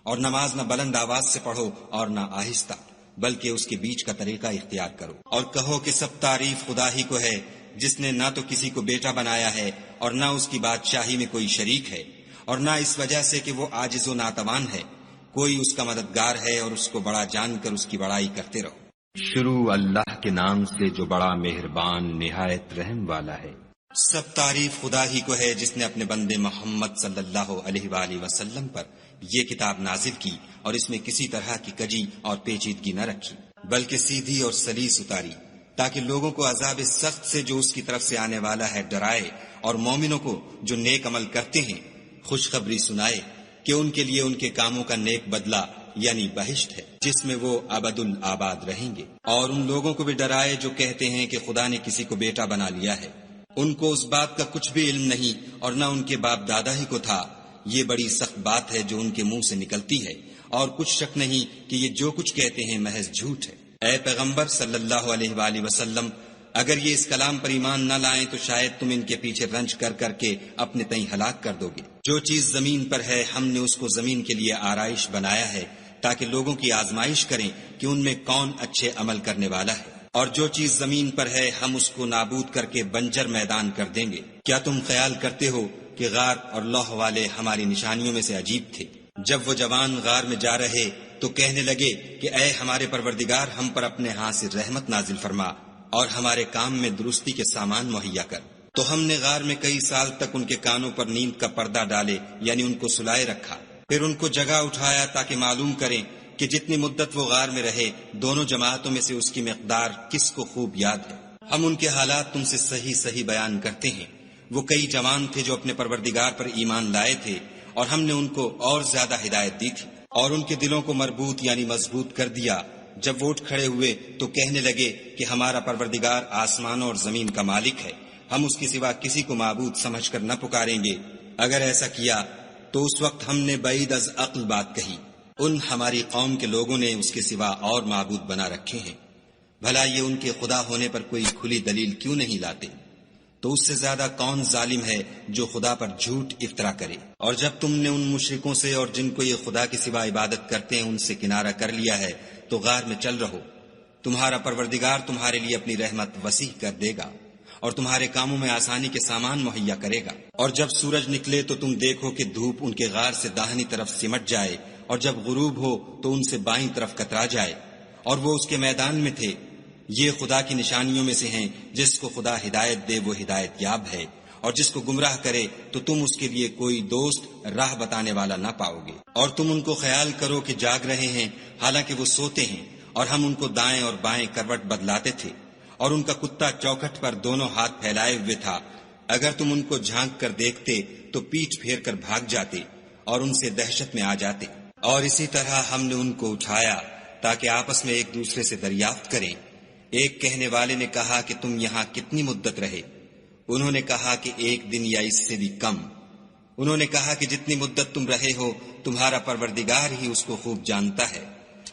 اور نماز نہ بلند آواز سے پڑھو اور نہ آہستہ، بلکہ اس کے بیچ کا طریقہ اختیار کرو، اور کہو کہ سب تعریف خدا ہی کو ہے، جس نے نہ تو کسی کو بیٹا بنایا ہے اور نہ اس کی بادشاہی میں کوئی شریک ہے، اور نہ اس وجہ سے کہ وہ عاجز و ناتوان ہے، کوئی اس کا مددگار ہے، اور اس کو بڑا جان کر اس کی بڑائی کرتے رہو۔ شروع اللہ کے نام سے جو بڑا مہربان نہایت رحم والا ہے۔ سب تعریف خدا ہی کو ہے جس نے اپنے بندے محمد صلی اللہ علیہ وآلہ وسلم پر یہ کتاب نازل کی اور اس میں کسی طرح کی کجی اور پیچیدگی نہ رکھی، بلکہ سیدھی اور سلیس اتاری، تاکہ لوگوں کو عذاب سخت سے جو اس کی طرف سے آنے والا ہے ڈرائے، اور مومنوں کو جو نیک عمل کرتے ہیں خوشخبری سنائے کہ ان کے لیے ان کے کاموں کا نیک بدلہ یعنی بہشت ہے، جس میں وہ ابد الآباد رہیں گے، اور ان لوگوں کو بھی ڈرائے جو کہتے ہیں کہ خدا نے کسی کو بیٹا بنا لیا ہے، ان کو اس بات کا کچھ بھی علم نہیں اور نہ ان کے باپ دادا ہی کو تھا۔ یہ بڑی سخت بات ہے جو ان کے منہ سے نکلتی ہے، اور کچھ شک نہیں کہ یہ جو کچھ کہتے ہیں محض جھوٹ ہے۔ اے پیغمبر صلی اللہ علیہ وآلہ وسلم، اگر یہ اس کلام پر ایمان نہ لائیں تو شاید تم ان کے پیچھے رنج کر کر کے اپنے تئیں ہلاک کر دو گے۔ جو چیز زمین پر ہے ہم نے اس کو زمین کے لیے آرائش بنایا ہے تاکہ لوگوں کی آزمائش کریں کہ ان میں کون اچھے عمل کرنے والا ہے، اور جو چیز زمین پر ہے ہم اس کو نابود کر کے بنجر میدان کر دیں گے۔ کیا تم خیال کرتے ہو کہ غار اور لوح والے ہماری نشانیوں میں سے عجیب تھے؟ جب وہ جوان غار میں جا رہے تو کہنے لگے کہ اے ہمارے پروردگار، ہم پر اپنے ہاں سے رحمت نازل فرما اور ہمارے کام میں درستی کے سامان مہیا کر۔ تو ہم نے غار میں کئی سال تک ان کے کانوں پر نیند کا پردہ ڈالے یعنی ان کو سلائے رکھا، پھر ان کو جگہ اٹھایا تاکہ معلوم کریں کہ جتنی مدت وہ غار میں رہے دونوں جماعتوں میں سے اس کی مقدار کس کو خوب یاد ہے۔ ہم ان کے حالات تم سے صحیح صحیح بیان کرتے ہیں۔ وہ کئی جوان تھے جو اپنے پروردگار پر ایمان لائے تھے، اور ہم نے ان کو اور زیادہ ہدایت دی تھی۔ اور ان کے دلوں کو مربوط یعنی مضبوط کر دیا. جب وہ اٹھ کھڑے ہوئے تو کہنے لگے کہ ہمارا پروردگار آسمانوں اور زمین کا مالک ہے، ہم اس کے سوا کسی کو معبود سمجھ کر نہ پکاریں گے. اگر ایسا کیا تو اس وقت ہم نے بعید از عقل بات کہی. ان ہماری قوم کے لوگوں نے اس کے سوا اور معبود بنا رکھے ہیں. بھلا یہ ان کے خدا ہونے پر کوئی کھلی دلیل کیوں نہیں لاتے؟ تو اس سے زیادہ کون ظالم ہے جو خدا پر جھوٹ افطرا کرے؟ اور جب تم نے ان مشرکوں سے اور جن کو یہ خدا کے سوا عبادت کرتے ہیں ان سے کنارہ کر لیا ہے تو غار میں چل رہو. تمہارا پروردگار تمہارے لیے اپنی رحمت وسیع کر دے گا اور تمہارے کاموں میں آسانی کے سامان مہیا کرے گا. اور جب سورج نکلے تو تم دیکھو کہ دھوپ ان کے غار سے داہنی طرف سمٹ جائے، اور جب غروب ہو تو ان سے بائیں طرف کترا جائے، اور وہ اس کے میدان میں تھے. یہ خدا کی نشانیوں میں سے ہیں. جس کو خدا ہدایت دے وہ ہدایت یاب ہے، اور جس کو گمراہ کرے تو تم اس کے لیے کوئی دوست راہ بتانے والا نہ پاؤ گے. اور تم ان کو خیال کرو کہ جاگ رہے ہیں حالانکہ وہ سوتے ہیں، اور ہم ان کو دائیں اور بائیں کروٹ بدلاتے تھے، اور ان کا کتا چوکھٹ پر دونوں ہاتھ پھیلائے ہوئے تھا. اگر تم ان کو جھانک کر دیکھتے تو پیٹھ پھیر کر بھاگ جاتے اور ان سے دہشت میں آ جاتے. اور اسی طرح ہم نے ان کو اٹھایا تاکہ آپس میں ایک دوسرے سے دریافت کریں. ایک کہنے والے نے کہا کہ تم یہاں کتنی مدت رہے؟ انہوں نے کہا کہ 1 دن یا اس سے بھی کم. انہوں نے کہا کہ جتنی مدت تم رہے ہو تمہارا پروردگار ہی اس کو خوب جانتا ہے.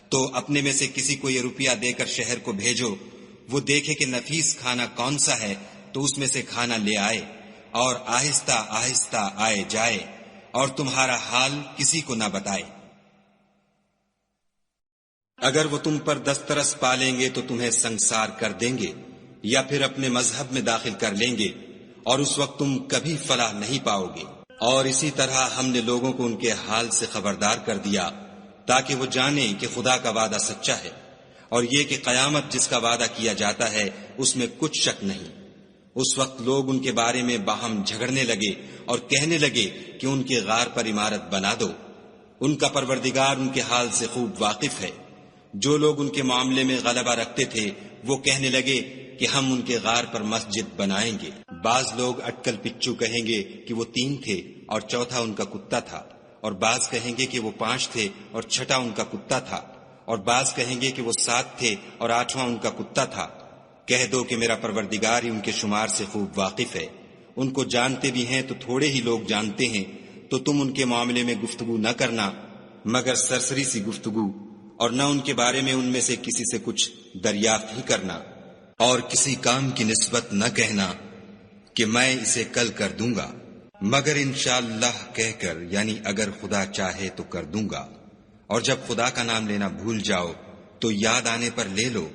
تو اپنے میں سے کسی کو یہ روپیہ دے کر شہر کو بھیجو، وہ دیکھے کہ نفیس کھانا کون سا ہے تو اس میں سے کھانا لے آئے، اور آہستہ آہستہ آئے جائے، اور تمہارا حال کسی کو نہ بتائے. اگر وہ تم پر دسترس پالیں گے تو تمہیں سنگسار کر دیں گے یا پھر اپنے مذہب میں داخل کر لیں گے، اور اس وقت تم کبھی فلاح نہیں پاؤ گے. اور اسی طرح ہم نے لوگوں کو ان کے حال سے خبردار کر دیا تاکہ وہ جانیں کہ خدا کا وعدہ سچا ہے، اور یہ کہ قیامت جس کا وعدہ کیا جاتا ہے اس میں کچھ شک نہیں. اس وقت لوگ ان کے بارے میں باہم جھگڑنے لگے اور کہنے لگے کہ ان کے غار پر عمارت بنا دو. ان کا پروردگار ان کے حال سے خوب واقف ہے. جو لوگ ان کے معاملے میں غلبہ رکھتے تھے وہ کہنے لگے کہ ہم ان کے غار پر مسجد بنائیں گے. بعض لوگ اٹکل پچو کہیں گے کہ وہ 3 تھے اور چوتھا ان کا کتا تھا، اور بعض کہیں گے کہ وہ 5 تھے اور چھٹا ان کا کتا تھا، اور بعض کہیں گے کہ وہ 7 تھے اور 8واں ان کا کتا تھا. کہہ دو کہ میرا پروردگار ہی ان کے شمار سے خوب واقف ہے. ان کو جانتے بھی ہیں تو تھوڑے ہی لوگ جانتے ہیں. تو تم ان کے معاملے میں گفتگو نہ کرنا مگر سرسری سی گفتگو، اور نہ ان کے بارے میں ان میں سے کسی سے کچھ دریافت ہی کرنا، اور کسی کام کی نسبت نہ کہنا کہ میں اسے کل کر دوں گا، مگر انشاءاللہ کہہ کر، یعنی اگر خدا چاہے تو کر دوں گا. اور جب خدا کا نام لینا بھول جاؤ تو یاد آنے پر لے لو،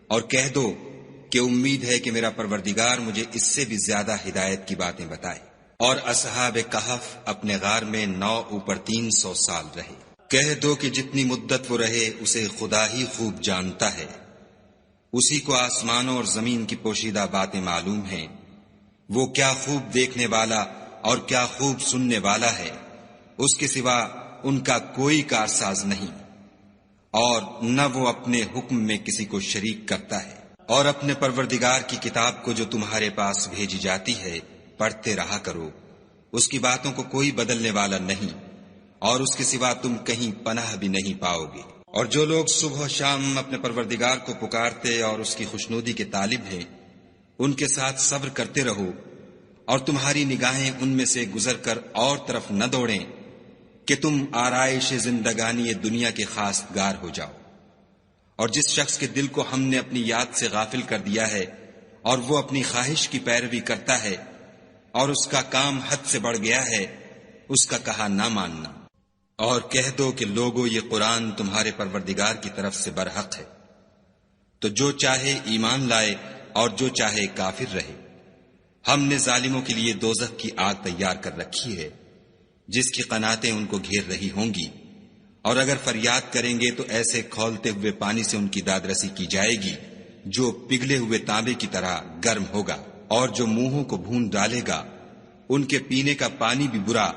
اور کہہ دو کہ امید ہے کہ میرا پروردگار مجھے اس سے بھی زیادہ ہدایت کی باتیں بتائے. اور اصحاب کہف اپنے غار میں 9 اوپر 300 سال رہے. کہہ دو کہ جتنی مدت وہ رہے اسے خدا ہی خوب جانتا ہے. اسی کو آسمانوں اور زمین کی پوشیدہ باتیں معلوم ہیں. وہ کیا خوب دیکھنے والا اور کیا خوب سننے والا ہے. اس کے سوا ان کا کوئی کارساز نہیں، اور نہ وہ اپنے حکم میں کسی کو شریک کرتا ہے. اور اپنے پروردگار کی کتاب کو جو تمہارے پاس بھیجی جاتی ہے پڑھتے رہا کرو. اس کی باتوں کو کوئی بدلنے والا نہیں، اور اس کے سوا تم کہیں پناہ بھی نہیں پاؤ گے. اور جو لوگ صبح و شام اپنے پروردگار کو پکارتے اور اس کی خوشنودی کے طالب ہیں ان کے ساتھ صبر کرتے رہو، اور تمہاری نگاہیں ان میں سے گزر کر اور طرف نہ دوڑیں کہ تم آرائش زندگانی دنیا کے خاص گار ہو جاؤ. اور جس شخص کے دل کو ہم نے اپنی یاد سے غافل کر دیا ہے اور وہ اپنی خواہش کی پیروی کرتا ہے اور اس کا کام حد سے بڑھ گیا ہے، اس کا کہا نہ ماننا. اور کہہ دو کہ لوگو یہ قرآن تمہارے پروردگار کی طرف سے برحق ہے، تو جو چاہے ایمان لائے اور جو چاہے کافر رہے. ہم نے ظالموں کے لیے دوزخ کی آگ تیار کر رکھی ہے جس کی قناتیں ان کو گھیر رہی ہوں گی، اور اگر فریاد کریں گے تو ایسے کھولتے ہوئے پانی سے ان کی دادرسی کی جائے گی جو پگھلے ہوئے تانبے کی طرح گرم ہوگا. اور جو منہوں کو بھون ڈالے گا ان کے پینے کا پانی بھی برا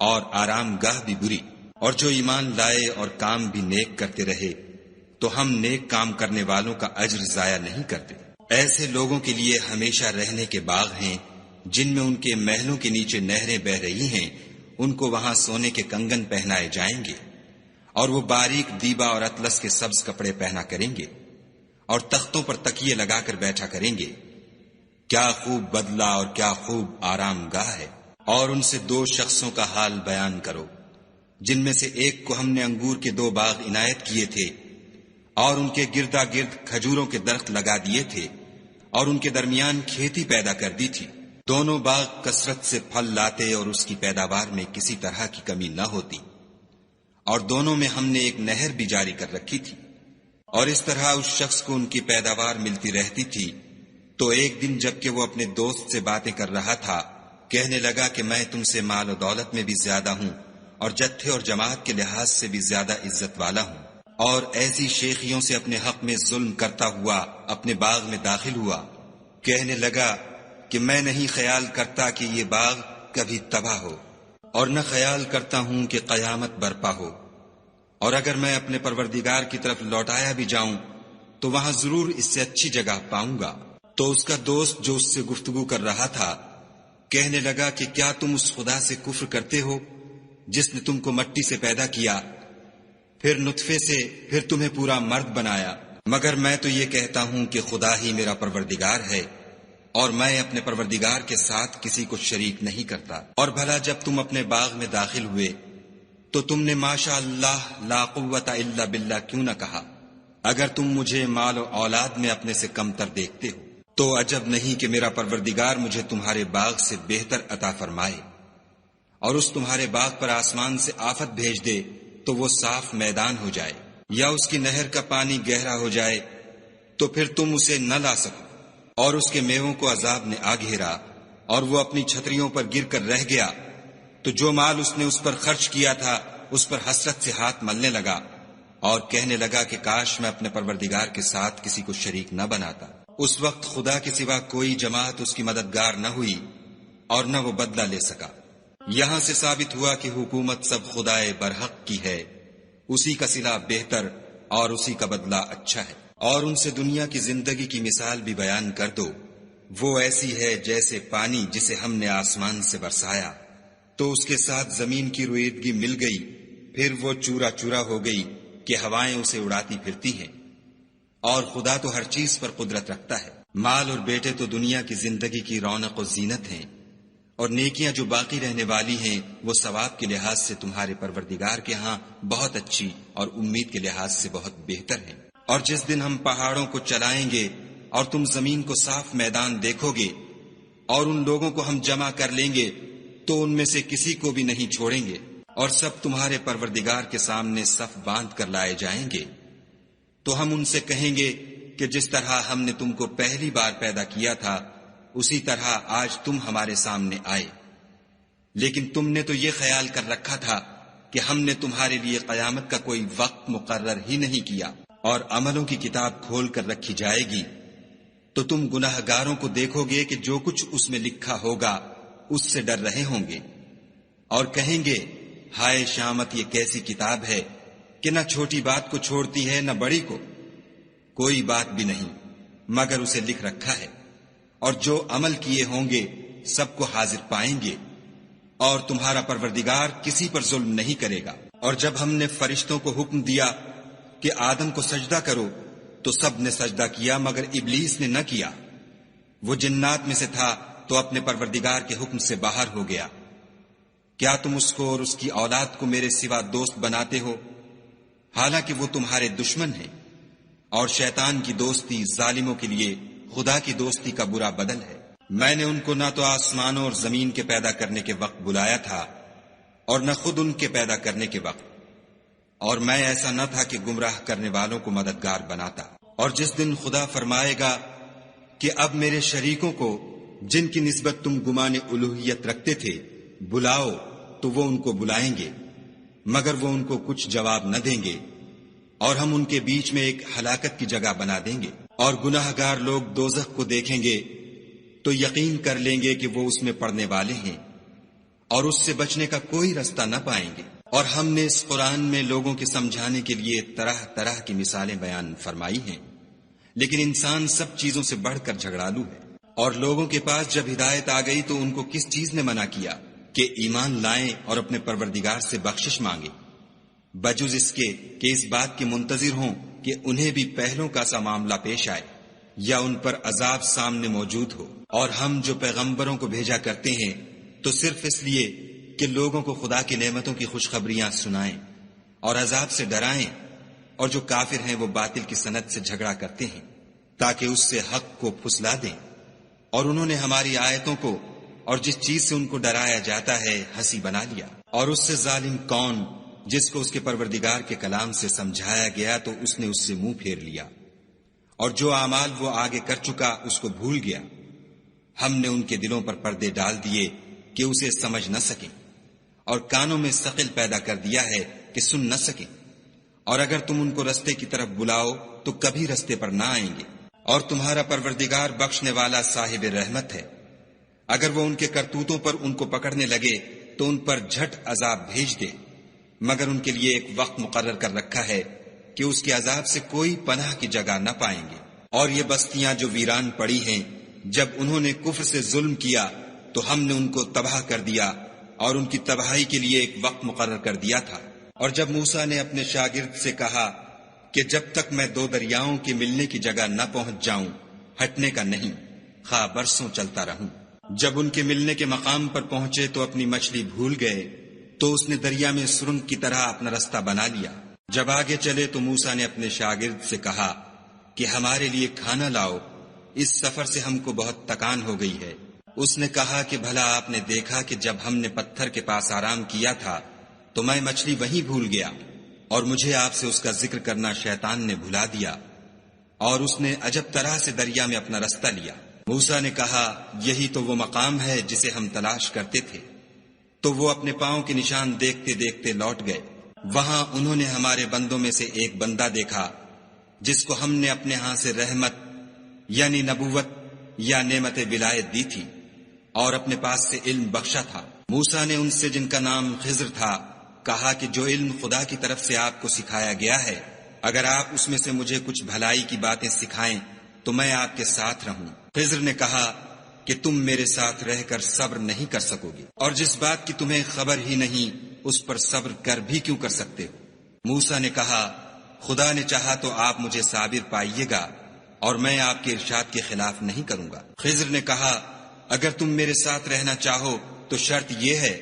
اور آرام گاہ بھی بری. اور جو ایمان لائے اور کام بھی نیک کرتے رہے تو ہم نیک کام کرنے والوں کا اجر ضائع نہیں کرتے. ایسے لوگوں کے لیے ہمیشہ رہنے کے باغ ہیں جن میں ان کے محلوں کے نیچے نہریں بہ رہی ہیں. ان کو وہاں سونے کے کنگن پہنائے جائیں گے اور وہ باریک دیبا اور اطلس کے سبز کپڑے پہنا کریں گے اور تختوں پر تکیے لگا کر بیٹھا کریں گے۔ کیا خوب بدلہ اور کیا خوب آرام گاہ ہے۔ اور ان سے 2 شخصوں کا حال بیان کرو، جن میں سے ایک کو ہم نے انگور کے 2 باغ عنایت کیے تھے اور ان کے گردا گرد کھجوروں کے درخت لگا دیے تھے اور ان کے درمیان کھیتی پیدا کر دی تھی۔ دونوں باغ کثرت سے پھل لاتے اور اس کی پیداوار میں کسی طرح کی کمی نہ ہوتی، اور دونوں میں ہم نے ایک نہر بھی جاری کر رکھی تھی، اور اس طرح اس شخص کو ان کی پیداوار ملتی رہتی تھی۔ تو ایک دن جب کہ وہ اپنے دوست سے باتیں کر رہا تھا، کہنے لگا کہ میں تم سے مال و دولت میں بھی زیادہ ہوں اور جتھے اور جماعت کے لحاظ سے بھی زیادہ عزت والا ہوں، اور ایسی شیخیوں سے اپنے حق میں ظلم کرتا ہوا اپنے باغ میں داخل ہوا۔ کہنے لگا کہ میں نہیں خیال کرتا کہ یہ باغ کبھی تباہ ہو، اور نہ خیال کرتا ہوں کہ قیامت برپا ہو، اور اگر میں اپنے پروردگار کی طرف لوٹایا بھی جاؤں تو وہاں ضرور اس سے اچھی جگہ پاؤں گا۔ تو اس کا دوست جو اس سے گفتگو کر رہا تھا کہنے لگا کہ کیا تم اس خدا سے کفر کرتے ہو جس نے تم کو مٹی سے پیدا کیا، پھر نطفے سے، پھر تمہیں پورا مرد بنایا؟ مگر میں تو یہ کہتا ہوں کہ خدا ہی میرا پروردگار ہے، اور میں اپنے پروردگار کے ساتھ کسی کو شریک نہیں کرتا۔ اور بھلا جب تم اپنے باغ میں داخل ہوئے تو تم نے ماشاء اللہ لا قوت الا باللہ کیوں نہ کہا؟ اگر تم مجھے مال و اولاد میں اپنے سے کمتر دیکھتے ہو تو عجب نہیں کہ میرا پروردگار مجھے تمہارے باغ سے بہتر عطا فرمائے، اور اس تمہارے باغ پر آسمان سے آفت بھیج دے تو وہ صاف میدان ہو جائے، یا اس کی نہر کا پانی گہرا ہو جائے تو پھر تم اسے نہ لا سکو، اور اس کے میووں کو عذاب نے آ گھیرا اور وہ اپنی چھتریوں پر گر کر رہ گیا، تو جو مال اس نے اس پر خرچ کیا تھا اس پر حسرت سے ہاتھ ملنے لگا اور کہنے لگا کہ کاش میں اپنے پروردگار کے ساتھ کسی کو شریک نہ بناتا۔ اس وقت خدا کے سوا کوئی جماعت اس کی مددگار نہ ہوئی اور نہ وہ بدلہ لے سکا۔ یہاں سے ثابت ہوا کہ حکومت سب خدائے برحق کی ہے، اسی کا صلہ بہتر اور اسی کا بدلہ اچھا ہے۔ اور ان سے دنیا کی زندگی کی مثال بھی بیان کر دو، وہ ایسی ہے جیسے پانی جسے ہم نے آسمان سے برسایا تو اس کے ساتھ زمین کی رویدگی مل گئی، پھر وہ چورا چورا ہو گئی کہ ہوائیں اسے اڑاتی پھرتی ہیں۔ اور خدا تو ہر چیز پر قدرت رکھتا ہے۔ مال اور بیٹے تو دنیا کی زندگی کی رونق و زینت ہیں، اور نیکیاں جو باقی رہنے والی ہیں وہ ثواب کے لحاظ سے تمہارے پروردگار کے ہاں بہت اچھی اور امید کے لحاظ سے بہت بہتر ہیں۔ اور جس دن ہم پہاڑوں کو چلائیں گے اور تم زمین کو صاف میدان دیکھو گے اور ان لوگوں کو ہم جمع کر لیں گے تو ان میں سے کسی کو بھی نہیں چھوڑیں گے، اور سب تمہارے پروردگار کے سامنے صف باندھ کر لائے جائیں گے۔ تو ہم ان سے کہیں گے کہ جس طرح ہم نے تم کو پہلی بار پیدا کیا تھا اسی طرح آج تم ہمارے سامنے آئے، لیکن تم نے تو یہ خیال کر رکھا تھا کہ ہم نے تمہارے لیے قیامت کا کوئی وقت مقرر ہی نہیں کیا، اور عملوں کی کتاب کھول کر رکھی جائے گی تو تم گناہ گاروں کو دیکھو گے کہ جو کچھ اس میں لکھا ہوگا اس سے ڈر رہے ہوں گے، اور کہیں گے ہائے شامت یہ کیسی کتاب ہے کہ نہ چھوٹی بات کو چھوڑتی ہے نہ بڑی کو، کوئی بات بھی نہیں مگر اسے لکھ رکھا ہے، اور جو عمل کیے ہوں گے سب کو حاضر پائیں گے، اور تمہارا پروردگار کسی پر ظلم نہیں کرے گا۔ اور جب ہم نے فرشتوں کو حکم دیا کہ آدم کو سجدہ کرو تو سب نے سجدہ کیا مگر ابلیس نے نہ کیا، وہ جنات میں سے تھا تو اپنے پروردگار کے حکم سے باہر ہو گیا۔ کیا تم اس کو اور اس کی اولاد کو میرے سوا دوست بناتے ہو، حالانکہ وہ تمہارے دشمن ہیں، اور شیطان کی دوستی ظالموں کے لیے خدا کی دوستی کا برا بدل ہے۔ میں نے ان کو نہ تو آسمانوں اور زمین کے پیدا کرنے کے وقت بلایا تھا اور نہ خود ان کے پیدا کرنے کے وقت، اور میں ایسا نہ تھا کہ گمراہ کرنے والوں کو مددگار بناتا۔ اور جس دن خدا فرمائے گا کہ اب میرے شریکوں کو جن کی نسبت تم گمان الوہیت رکھتے تھے بلاؤ، تو وہ ان کو بلائیں گے مگر وہ ان کو کچھ جواب نہ دیں گے، اور ہم ان کے بیچ میں ایک ہلاکت کی جگہ بنا دیں گے۔ اور گناہ گار لوگ دوزخ کو دیکھیں گے تو یقین کر لیں گے کہ وہ اس میں پڑنے والے ہیں اور اس سے بچنے کا کوئی رستہ نہ پائیں گے۔ اور ہم نے اس قرآن میں لوگوں کے سمجھانے کے لیے طرح طرح کی مثالیں بیان فرمائی ہیں، لیکن انسان سب چیزوں سے بڑھ کر جھگڑالو ہے۔ اور لوگوں کے پاس جب ہدایت آ گئی تو ان کو کس چیز نے منع کیا کہ ایمان لائیں اور اپنے پروردگار سے بخشش مانگے؟ بجز اس کے کہ اس بات کے منتظر ہوں کہ انہیں بھی پہلوں کا سا معاملہ پیش آئے یا ان پر عذاب سامنے موجود ہو۔ اور ہم جو پیغمبروں کو بھیجا کرتے ہیں تو صرف اس لیے کہ لوگوں کو خدا کی نعمتوں کی خوشخبریاں سنائیں اور عذاب سے ڈرائیں، اور جو کافر ہیں وہ باطل کی سند سے جھگڑا کرتے ہیں تاکہ اس سے حق کو پھسلا دیں، اور انہوں نے ہماری آیتوں کو اور جس چیز سے ان کو ڈرایا جاتا ہے ہنسی بنا لیا۔ اور اس سے ظالم کون جس کو اس کے پروردگار کے کلام سے سمجھایا گیا تو اس نے اس سے منہ پھیر لیا، اور جو اعمال وہ آگے کر چکا اس کو بھول گیا۔ ہم نے ان کے دلوں پر پردے ڈال دیے کہ اسے سمجھ نہ سکیں، اور کانوں میں ثقل پیدا کر دیا ہے کہ سن نہ سکیں، اور اگر تم ان کو رستے کی طرف بلاؤ تو کبھی رستے پر نہ آئیں گے۔ اور تمہارا پروردگار بخشنے والا صاحب رحمت ہے، اگر وہ ان کے کرتوتوں پر ان کو پکڑنے لگے تو ان پر جھٹ عذاب بھیج دے، مگر ان کے لیے ایک وقت مقرر کر رکھا ہے کہ اس کے عذاب سے کوئی پناہ کی جگہ نہ پائیں گے۔ اور یہ بستیاں جو ویران پڑی ہیں، جب انہوں نے کفر سے ظلم کیا تو ہم نے ان کو تباہ کر دیا، اور ان کی تباہی کے لیے ایک وقت مقرر کر دیا تھا۔ اور جب موسیٰ نے اپنے شاگرد سے کہا کہ جب تک میں دو دریاؤں کے ملنے کی جگہ نہ پہنچ جاؤں ہٹنے کا نہیں، خواہ برسوں چلتا رہوں۔ جب ان کے ملنے کے مقام پر پہنچے تو اپنی مچھلی بھول گئے، تو اس نے دریا میں سرنگ کی طرح اپنا رستہ بنا لیا۔ جب آگے چلے تو موسیٰ نے اپنے شاگرد سے کہا کہ ہمارے لیے کھانا لاؤ، اس سفر سے ہم کو بہت تکان ہو گئی ہے۔ اس نے کہا کہ بھلا آپ نے دیکھا کہ جب ہم نے پتھر کے پاس آرام کیا تھا تو میں مچھلی وہیں بھول گیا، اور مجھے آپ سے اس کا ذکر کرنا شیطان نے بھلا دیا، اور اس نے عجب طرح سے دریا میں اپنا رستہ لیا۔ موسیٰ نے کہا یہی تو وہ مقام ہے جسے ہم تلاش کرتے تھے۔ تو وہ اپنے پاؤں کے نشان دیکھتے دیکھتے لوٹ گئے۔ وہاں انہوں نے ہمارے بندوں میں سے ایک بندہ دیکھا جس کو ہم نے اپنے ہاں سے رحمت یعنی نبوت یا نعمت ولایت دی تھی، اور اپنے پاس سے علم بخشا تھا۔ موسیٰ نے ان سے جن کا نام خضر تھا کہا کہ جو علم خدا کی طرف سے آپ کو سکھایا گیا ہے، اگر آپ اس میں سے مجھے کچھ بھلائی کی باتیں سکھائیں تو میں آپ کے ساتھ رہوں۔ خضر نے کہا کہ تم میرے ساتھ رہ کر صبر نہیں کر سکو گے، اور جس بات کی تمہیں خبر ہی نہیں اس پر صبر کر بھی کیوں کر سکتے ہو؟ موسیٰ نے کہا خدا نے چاہا تو آپ مجھے صابر پائیے گا، اور میں آپ کے ارشاد کے خلاف نہیں کروں گا۔ خضر نے کہا اگر تم میرے ساتھ رہنا چاہو تو شرط یہ ہے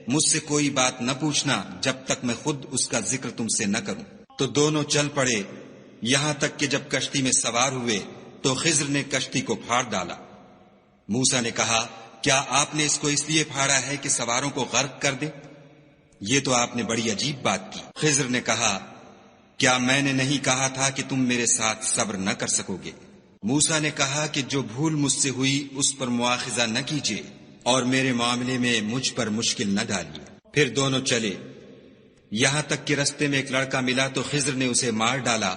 مجھ سے کوئی بات نہ پوچھنا جب تک میں خود اس کا ذکر تم سے نہ کروں۔ تو دونوں چل پڑے، یہاں تک کہ جب کشتی میں سوار ہوئے تو خضر نے کشتی کو پھاڑ ڈالا۔ موسیٰ نے کہا کیا آپ نے اس کو اس لیے پھاڑا ہے کہ سواروں کو غرق کر دے؟ یہ تو آپ نے بڑی عجیب بات کی۔ خضر نے کہا کیا میں نے نہیں کہا تھا کہ تم میرے ساتھ صبر نہ کر سکو گے؟ موسیٰ نے کہا کہ جو بھول مجھ سے ہوئی اس پر مواخذہ نہ کیجیے، اور میرے معاملے میں مجھ پر مشکل نہ ڈالیے۔ پھر دونوں چلے، یہاں تک کہ رستے میں ایک لڑکا ملا تو خضر نے اسے مار ڈالا۔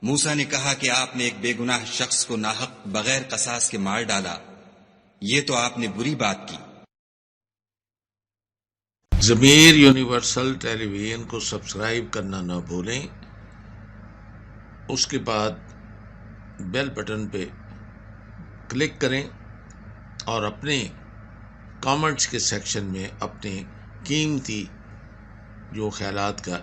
موسیٰ نے کہا کہ آپ نے ایک بے گناہ شخص کو ناحق بغیر قصاص کے مار ڈالا، یہ تو آپ نے بری بات کی۔ ضمیر یونیورسل ٹیلی ویژن کو سبسکرائب کرنا نہ بھولیں، اس کے بعد بیل بٹن پہ کلک کریں اور اپنے کامنٹس کے سیکشن میں اپنے قیمتی جو خیالات کا